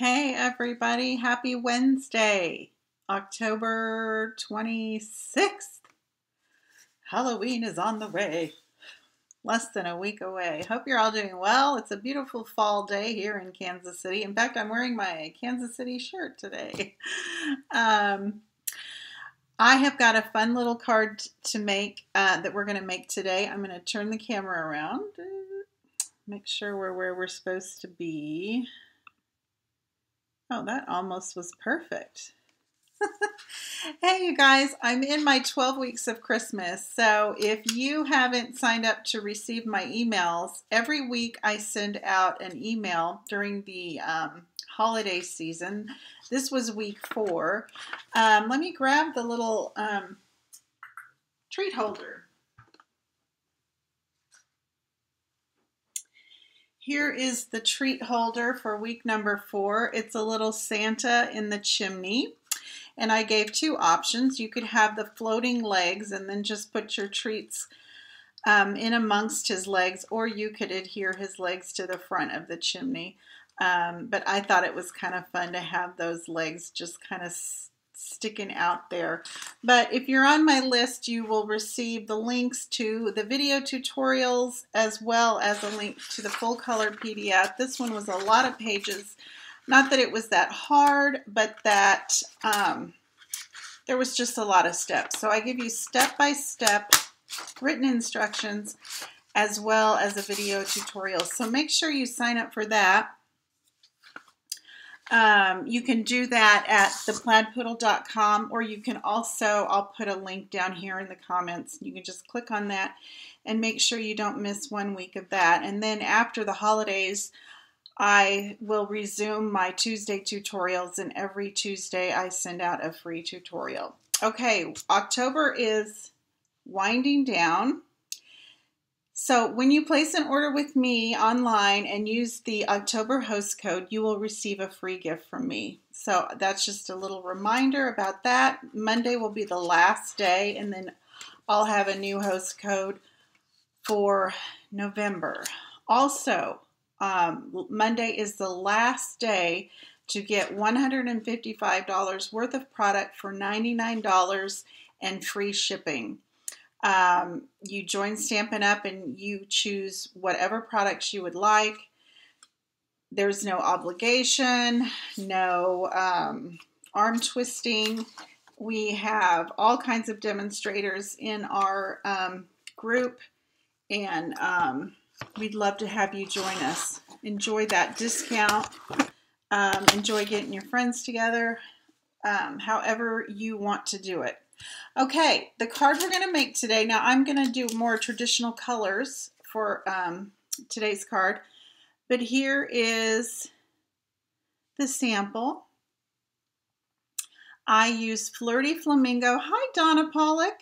Hey everybody, happy Wednesday, October 26th. Halloween is on the way, less than a week away. Hope you're all doing well. It's a beautiful fall day here in Kansas City. In fact, I'm wearing my Kansas City shirt today. Um, I have got a fun little card to make that we're going to make today. I'm going to turn the camera around, make sure we're where we're supposed to be. Oh, that almost was perfect. Hey, you guys, I'm in my 12 weeks of Christmas. So if you haven't signed up to receive my emails, every week I send out an email during the holiday season. This was week 4. Let me grab the little treat holder. Here is the treat holder for week number 4. It's a little Santa in the chimney. And I gave 2 options. You could have the floating legs and then just put your treats in amongst his legs, or you could adhere his legs to the front of the chimney. But I thought it was kind of fun to have those legs just kind of sticking out there. But if you're on my list, you will receive the links to the video tutorials as well as a link to the full color PDF. This one was a lot of pages. Not that it was that hard, but that there was just a lot of steps. So I give you step-by-step written instructions as well as a video tutorial. So make sure you sign up for that. You can do that at theplaidpoodle.com, or you can also, I'll put a link down here in the comments. You can just click on that and make sure you don't miss 1 week of that. And then after the holidays, I will resume my Tuesday tutorials, and every Tuesday I send out a free tutorial. Okay, October is winding down. So when you place an order with me online and use the October host code, you will receive a free gift from me. So that's just a little reminder about that. Monday will be the last day, and then I'll have a new host code for November. Also, Monday is the last day to get $155 worth of product for $99 and free shipping. You join Stampin' Up! And you choose whatever products you would like. There's no obligation, no arm twisting. We have all kinds of demonstrators in our group, and we'd love to have you join us. Enjoy that discount. Enjoy getting your friends together, however you want to do it. Okay, the card we're going to make today. Now I'm going to do more traditional colors for today's card. But here is the sample. I use Flirty Flamingo. Hi, Donna Pollock.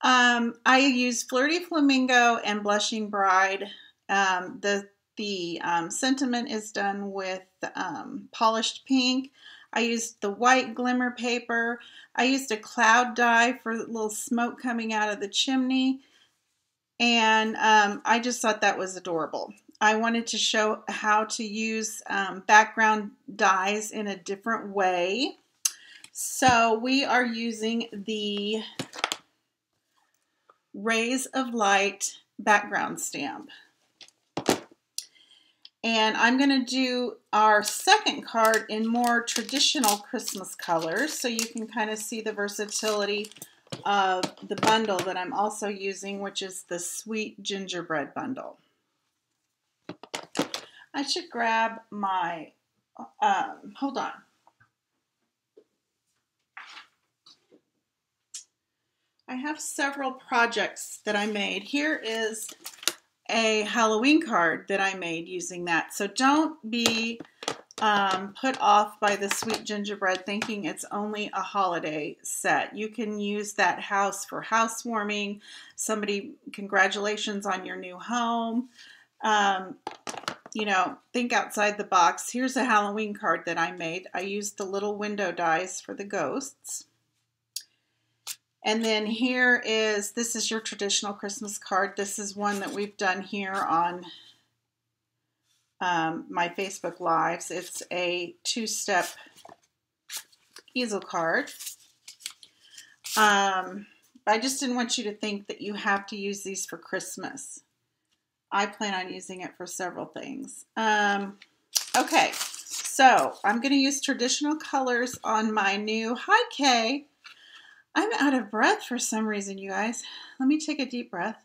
I use Flirty Flamingo and Blushing Bride. The sentiment is done with polished pink. I used the white glimmer paper. I used a cloud die for a little smoke coming out of the chimney. And I just thought that was adorable. I wanted to show how to use background dies in a different way. So we are using the Rays of Light background stamp. And I'm going to do our second card in more traditional Christmas colors, so you can kind of see the versatility of the bundle that I'm also using, which is the Sweet Gingerbread bundle. I should grab my, hold on. I have several projects that I made. Here is a Halloween card that I made using that. So don't be put off by the Sweet Gingerbread thinking it's only a holiday set. You can use that house for housewarming. Somebody, congratulations on your new home. You know, think outside the box. Here's a Halloween card that I made. I used the little window dies for the ghosts. And then here is, this is your traditional Christmas card. This is one that we've done here on my Facebook Lives. It's a 2-step easel card. I just didn't want you to think that you have to use these for Christmas. I plan on using it for several things. Okay, so I'm going to use traditional colors on my new, hi Kay. I'm out of breath for some reason, you guys. Let me take a deep breath.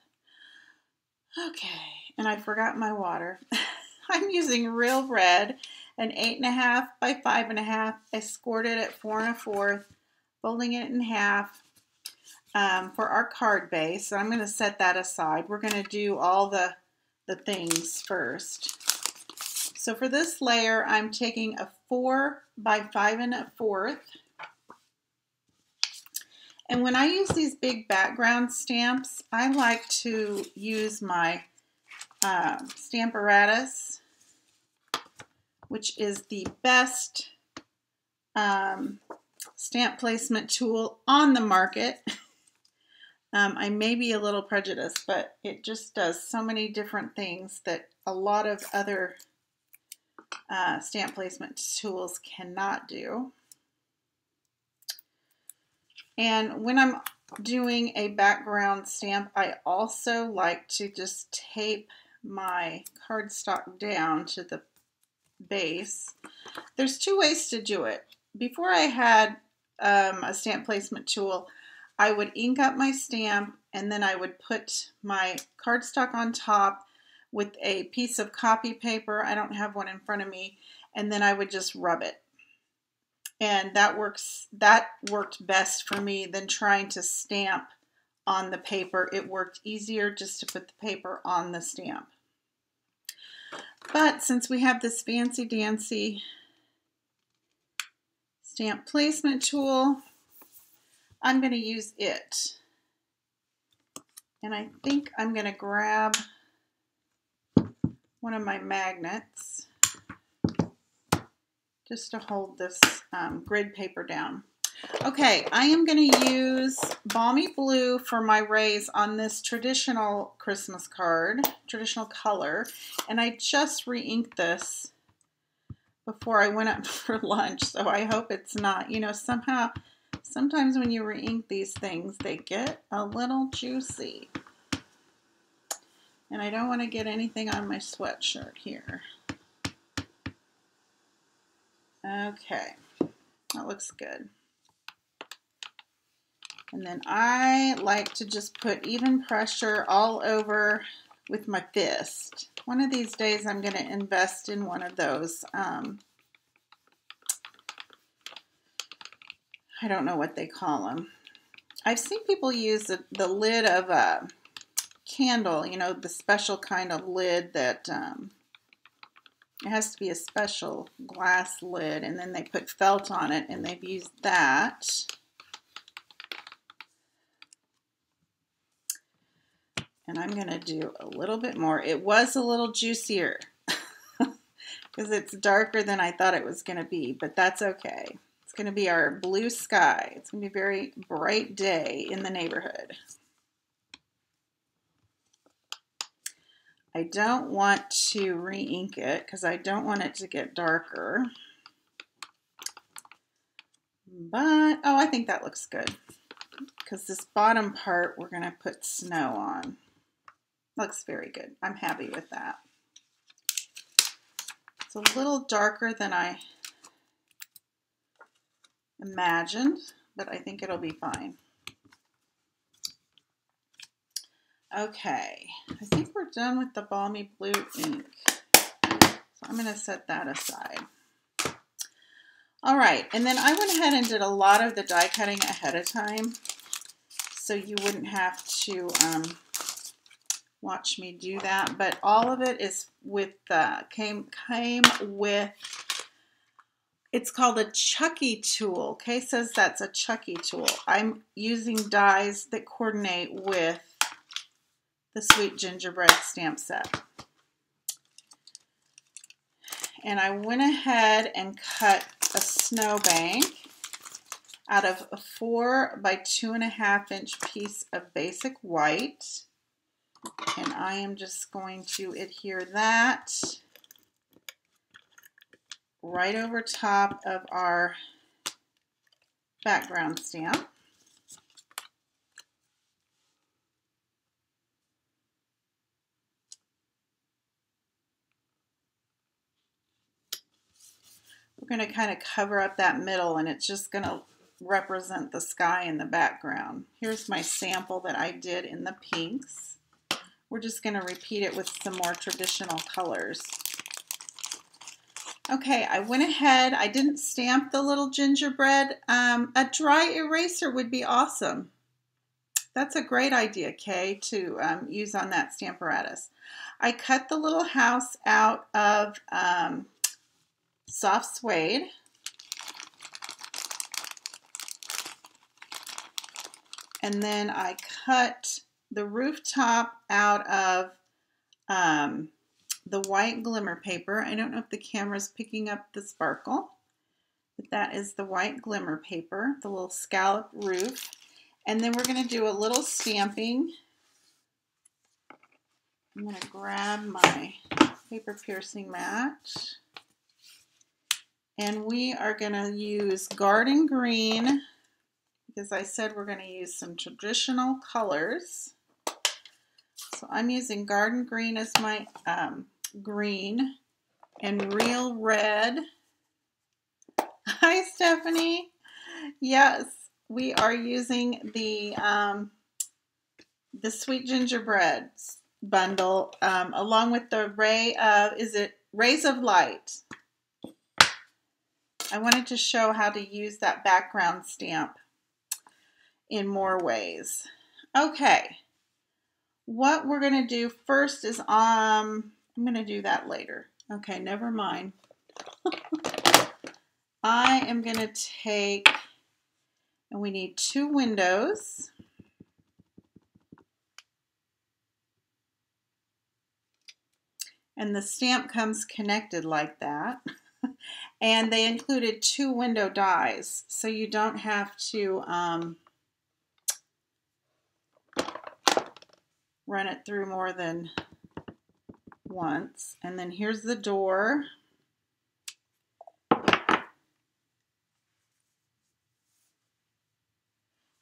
Okay, and I forgot my water. I'm using Real Red, an 8.5 by 5.5. I scored it at 4 1/4, folding it in half for our card base. So I'm going to set that aside. We're going to do all the things first. So for this layer, I'm taking a 4 by 5 1/4. And when I use these big background stamps, I like to use my Stamparatus, which is the best stamp placement tool on the market. I may be a little prejudiced, but it just does so many different things that a lot of other stamp placement tools cannot do. And when I'm doing a background stamp, I also like to just tape my cardstock down to the base. There's 2 ways to do it. Before I had a stamp placement tool, I would ink up my stamp and then I would put my cardstock on top with a piece of copy paper. I don't have one in front of me. And then I would just rub it. And that worked best for me than trying to stamp on the paper. It worked easier just to put the paper on the stamp. But since we have this fancy dancy stamp placement tool, I'm going to use it. And I think I'm going to grab one of my magnets just to hold this grid paper down. Okay, I am going to use Balmy Blue for my rays on this traditional Christmas card, traditional color, and I just re-inked this before I went up for lunch, so I hope it's not, you know, sometimes when you re-ink these things, they get a little juicy. And I don't want to get anything on my sweatshirt here. Okay, that looks good. And then I like to just put even pressure all over with my fist. One of these days I'm going to invest in one of those. I don't know what they call them. I've seen people use the lid of a candle, you know, the special kind of lid that it has to be a special glass lid, and then they put felt on it, and they've used that. And I'm going to do a little bit more. It was a little juicier because it's darker than I thought it was going to be, but that's okay. It's going to be our blue sky. It's going to be a very bright day in the neighborhood. I don't want to re-ink it because I don't want it to get darker. But, oh, I think that looks good because this bottom part we're going to put snow on. Looks very good. I'm happy with that. It's a little darker than I imagined, but I think it'll be fine. Okay, I think we're done with the Balmy Blue ink. So I'm going to set that aside. All right, and then I went ahead and did a lot of the die cutting ahead of time, so you wouldn't have to watch me do that. But all of it is with came with. It's called a Chucky tool. Kay says that's a Chucky tool. I'm using dies that coordinate with the Sweet Gingerbread stamp set. And I went ahead and cut a snowbank out of a 4 by 2.5 inch piece of basic white. And I am just going to adhere that right over top of our background stamp. We're going to kind of cover up that middle, and it's just going to represent the sky in the background. Here's my sample that I did in the pinks. We're just going to repeat it with some more traditional colors. Okay, I went ahead, I didn't stamp the little gingerbread. A dry eraser would be awesome. That's a great idea, Kay, to use on that Stamparatus. I cut the little house out of soft suede. And then I cut the rooftop out of the white glimmer paper. I don't know if the camera's picking up the sparkle, but that is the white glimmer paper, the little scallop roof. And then we're going to do a little stamping. I'm going to grab my paper piercing mat. And we are going to use garden green, because I said we're going to use some traditional colors. So I'm using garden green as my green, and real red. Hi, Stephanie. Yes, we are using the Sweet Gingerbread bundle along with the Rays of Light. I wanted to show how to use that background stamp in more ways. Okay, what we're going to do first is I'm going to do that later. Okay, never mind. I am going to take, and we need 2 windows. And the stamp comes connected like that. And they included 2 window dies, so you don't have to run it through more than once. And then here's the door.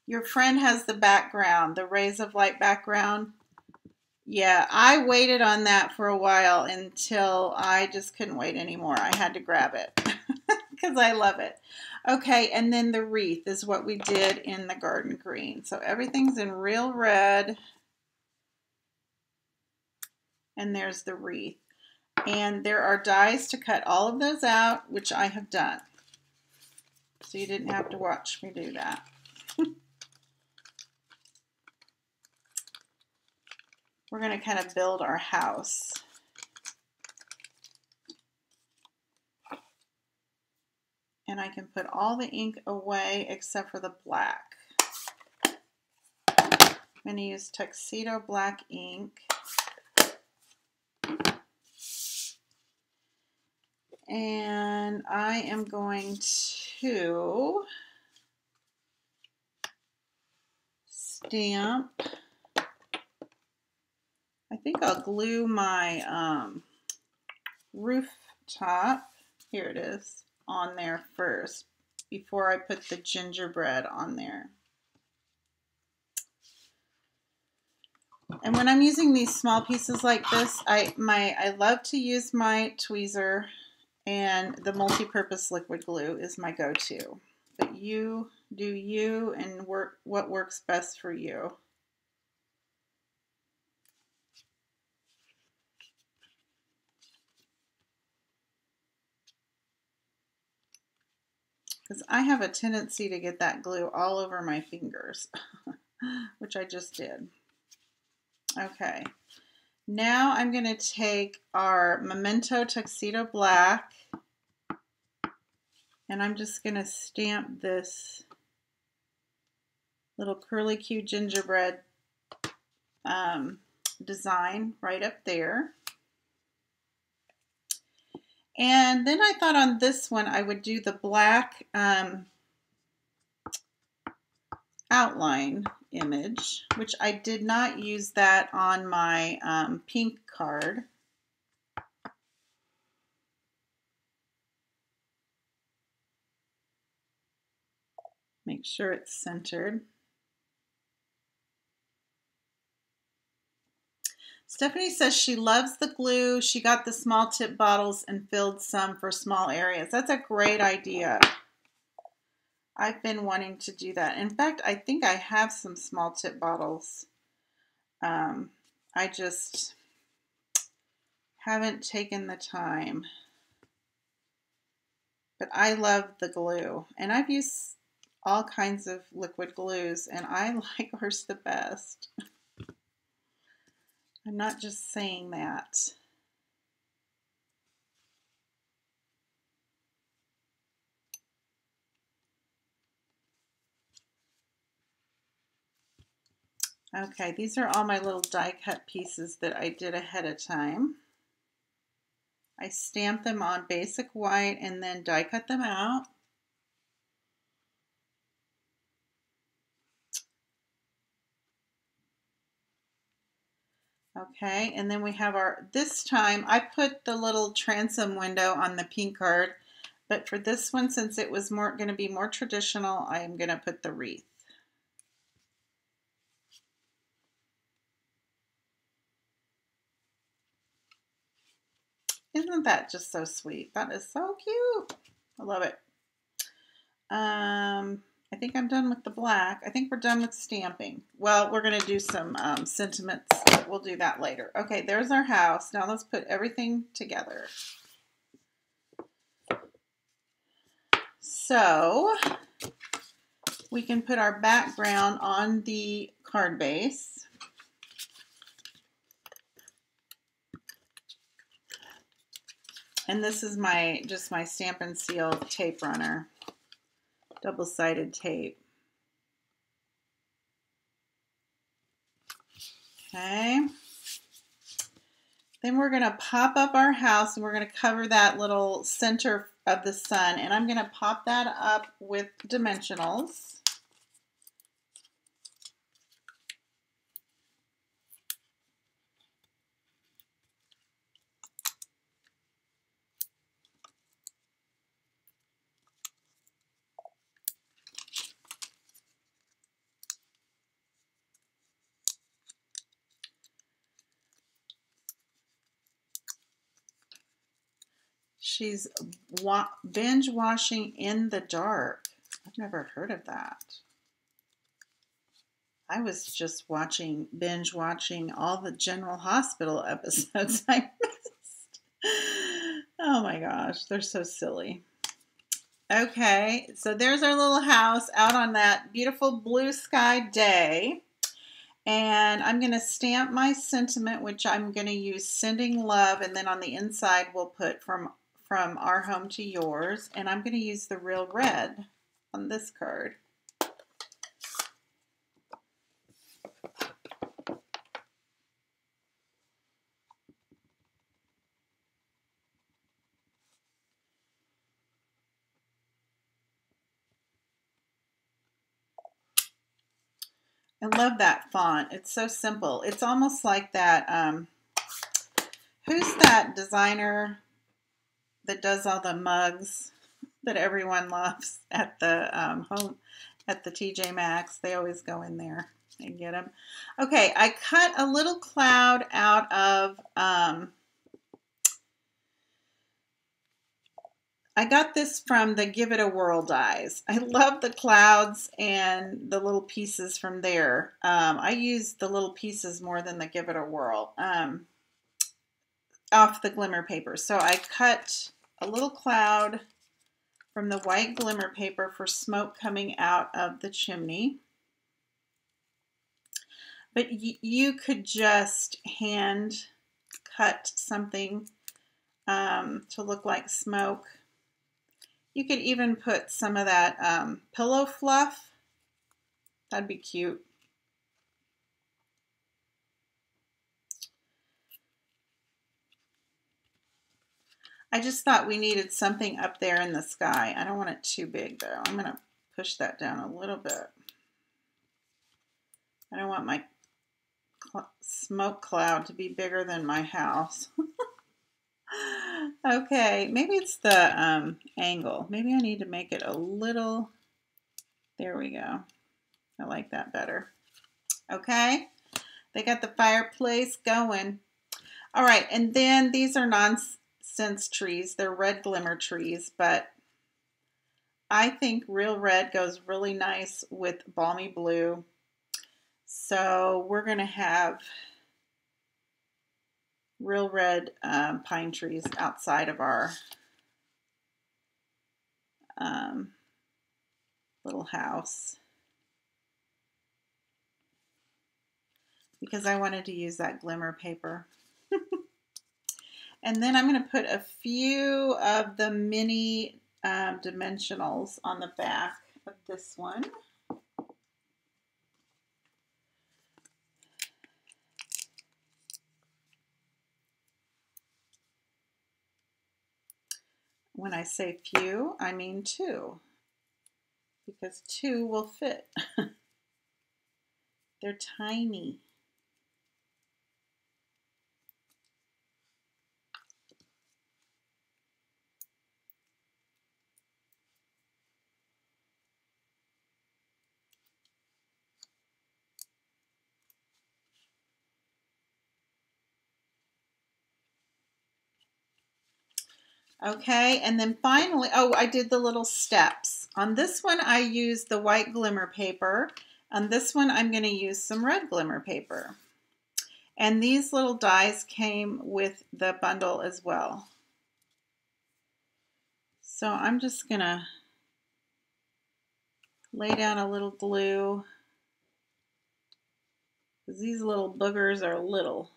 Your friend has the background, the Rays of Light background. Yeah, I waited on that for a while until I just couldn't wait anymore. I had to grab it because I love it. Okay, and then the wreath is what we did in the garden green. So everything's in real red. And there's the wreath. And there are dies to cut all of those out, which I have done. So you didn't have to watch me do that. We're going to kind of build our house. And I can put all the ink away except for the black. I'm going to use Tuxedo Black ink. And I am going to stamp. I think I'll glue my rooftop, here it is, on there first before I put the gingerbread on there. And when I'm using these small pieces like this, I love to use my tweezer, and the multi-purpose liquid glue is my go-to. But you do you and work what works best for you. Because I have a tendency to get that glue all over my fingers, which I just did. Okay, now I'm going to take our Memento Tuxedo Black, and I'm just going to stamp this little curly Q gingerbread design right up there. And then I thought on this one I would do the black outline image, which I did not use that on my pink card. Make sure it's centered. Stephanie says she loves the glue. She got the small tip bottles and filled some for small areas. That's a great idea. I've been wanting to do that. In fact, I think I have some small tip bottles. I just haven't taken the time. But I love the glue. And I've used all kinds of liquid glues, and I like ours the best. I'm not just saying that. Okay, these are all my little die cut pieces that I did ahead of time. I stamped them on basic white and then die cut them out. Okay, and then we have our, this time I put the little transom window on the pink card, but for this one, since it was going to be more traditional, I am going to put the wreath. Isn't that just so sweet? That is so cute. I love it. I think I'm done with the black. I think we're done with stamping. Well, we're going to do some sentiments. We'll do that later. Okay, there's our house. Now let's put everything together. So we can put our background on the card base. And this is just my Stampin' Seal tape runner, double-sided tape. Okay. Then we're going to pop up our house and we're going to cover that little center of the sun, and I'm going to pop that up with dimensionals. She's binge washing in the dark. I've never heard of that. I was just binge watching all the General Hospital episodes I missed. Oh my gosh, they're so silly. Okay, so there's our little house out on that beautiful blue sky day. And I'm going to stamp my sentiment, which I'm going to use sending love, and then on the inside we'll put from our home to yours. And I'm going to use the real red on this card. I love that font. It's so simple. It's almost like that, who's that designer that does all the mugs that everyone loves at the at the TJ Maxx? They always go in there and get them. Okay, I cut a little cloud out of, I got this from the Give It a Whirl dies. I love the clouds and the little pieces from there. I use the little pieces more than the Give It a Whirl off the glimmer paper. So I cut a little cloud from the white glimmer paper for smoke coming out of the chimney. But you could just hand cut something to look like smoke. You could even put some of that pillow fluff. That'd be cute. I just thought we needed something up there in the sky. I don't want it too big though. I'm going to push that down a little bit. I don't want my smoke cloud to be bigger than my house. Okay, maybe it's the angle. Maybe I need to make it a little There we go. I like that better. Okay, they got the fireplace going. All right, and then these are nonsense trees. They're red glimmer trees, but I think real red goes really nice with balmy blue. So we're going to have real red pine trees outside of our little house, because I wanted to use that glimmer paper. And then I'm going to put a few of the mini dimensionals on the back of this one. When I say few, I mean 2, because 2 will fit. They're tiny. Okay, and then finally, oh, I did the little steps. On this one, I used the white glimmer paper. On this one, I'm going to use some red glimmer paper. And these little dies came with the bundle as well. So I'm just going to lay down a little glue, because these little boogers are little.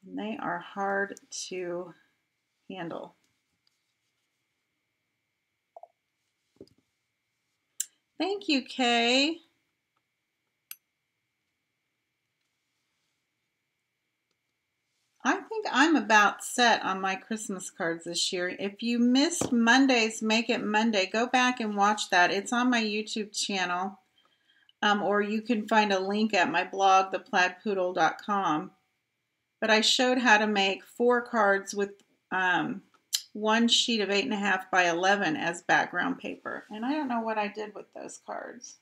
And they are hard to handle. Thank you, Kay. I think I'm about set on my Christmas cards this year. If you missed Monday's Make It Monday, go back and watch that. It's on my YouTube channel, or you can find a link at my blog, theplaidpoodle.com. But I showed how to make 4 cards with one sheet of 8.5 by 11 as background paper. And I don't know what I did with those cards.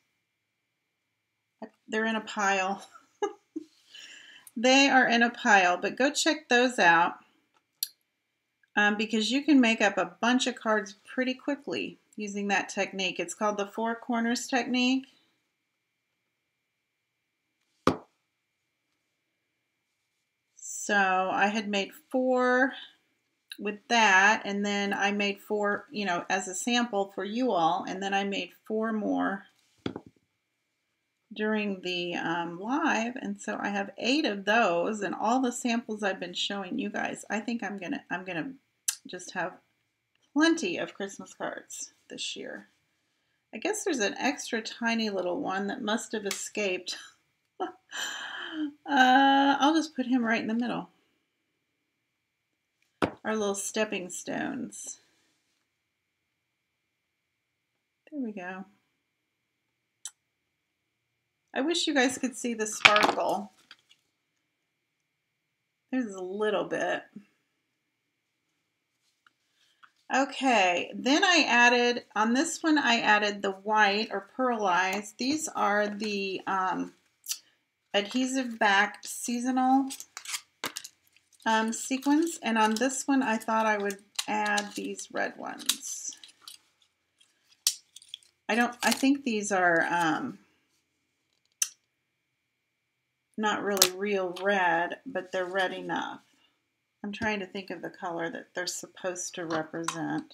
They're in a pile. They are in a pile, but go check those out because you can make up a bunch of cards pretty quickly using that technique. It's called the 4 corners technique. So I had made 4 with that, and then I made 4, you know, as a sample for you all, and then I made 4 more during the live, and so I have 8 of those, and all the samples I've been showing you guys. I think I'm gonna just have plenty of Christmas cards this year. I guess there's an extra tiny little one that must have escaped. I'll just put him right in the middle. Our little stepping stones. There we go. I wish you guys could see the sparkle. There's a little bit. Okay, then I added, on this one I added the white or pearlized. These are the adhesive back seasonal sequins, and on this one I thought I would add these red ones. I think these are not really real red, but they're red enough. I'm trying to think of the color that they're supposed to represent.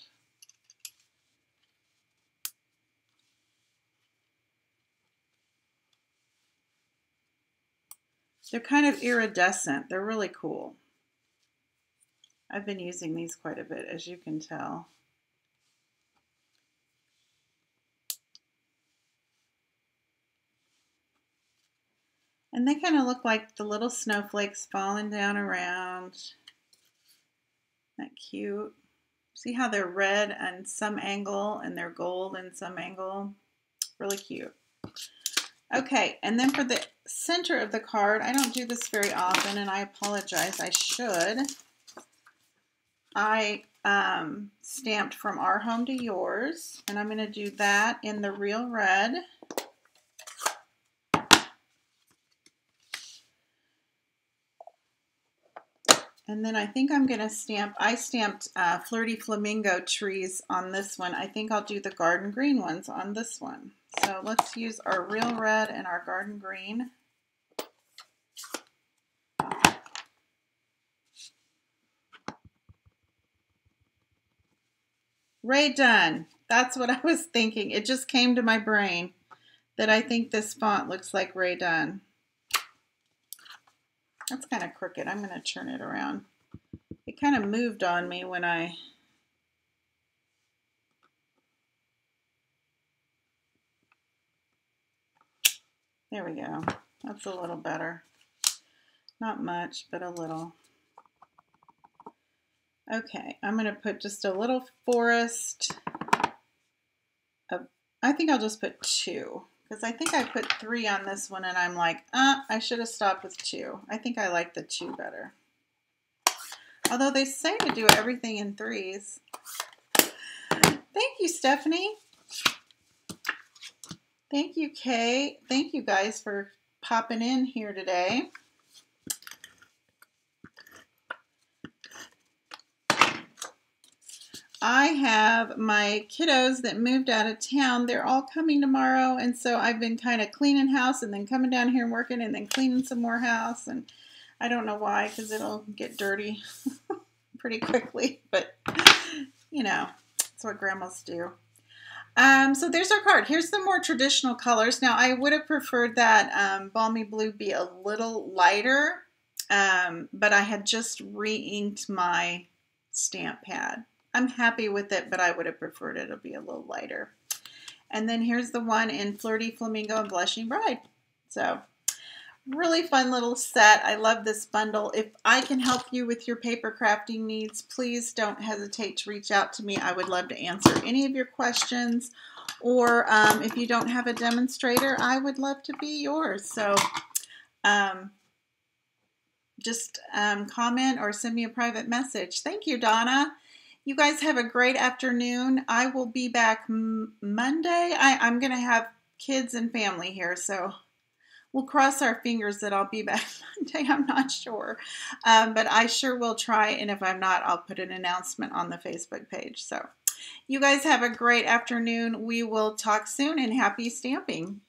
They're kind of iridescent. They're really cool. I've been using these quite a bit, as you can tell. And they kind of look like the little snowflakes falling down around. Isn't that cute? See how they're red on some angle and they're gold in some angle? Really cute. Okay, and then for the center of the card, I don't do this very often, and I apologize, I should. I stamped From Our Home to Yours, and I'm going to do that in the Real Red. And then I think I'm going to stamp, I stamped Flirty Flamingo trees on this one. I think I'll do the garden green ones on this one. So let's use our Real Red and our garden green. Ray Dunn. That's what I was thinking. It just came to my brain that I think this font looks like Ray Dunn. That's kind of crooked. I'm going to turn it around. It kind of moved on me when I... There we go. That's a little better. Not much, but a little. Okay, I'm going to put just a little forest of, I think I'll just put 2, because I think I put 3 on this one and I'm like, I should have stopped with 2. I think I like the 2 better. Although they say to do everything in 3s. Thank you, Stephanie. Thank you, Kay. Thank you guys for popping in here today. I have my kiddos that moved out of town. They're all coming tomorrow, and so I've been kind of cleaning house and then coming down here and working and then cleaning some more house. And I don't know why, because it'll get dirty pretty quickly, but you know, that's what grandmas do. So there's our card. Here's the more traditional colors. Now, I would have preferred that Balmy Blue be a little lighter, but I had just re-inked my stamp pad. I'm happy with it, but I would have preferred it to be a little lighter. And then here's the one in Flirty Flamingo and Blushing Bride. So really fun little set. I love this bundle. If I can help you with your paper crafting needs, please don't hesitate to reach out to me. I would love to answer any of your questions. Or if you don't have a demonstrator, I would love to be yours. So just comment or send me a private message. Thank you, Donna. You guys have a great afternoon. I will be back Monday. I'm going to have kids and family here, so we'll cross our fingers that I'll be back Monday. I'm not sure, but I sure will try, and if I'm not, I'll put an announcement on the Facebook page. So you guys have a great afternoon. We will talk soon, and happy stamping.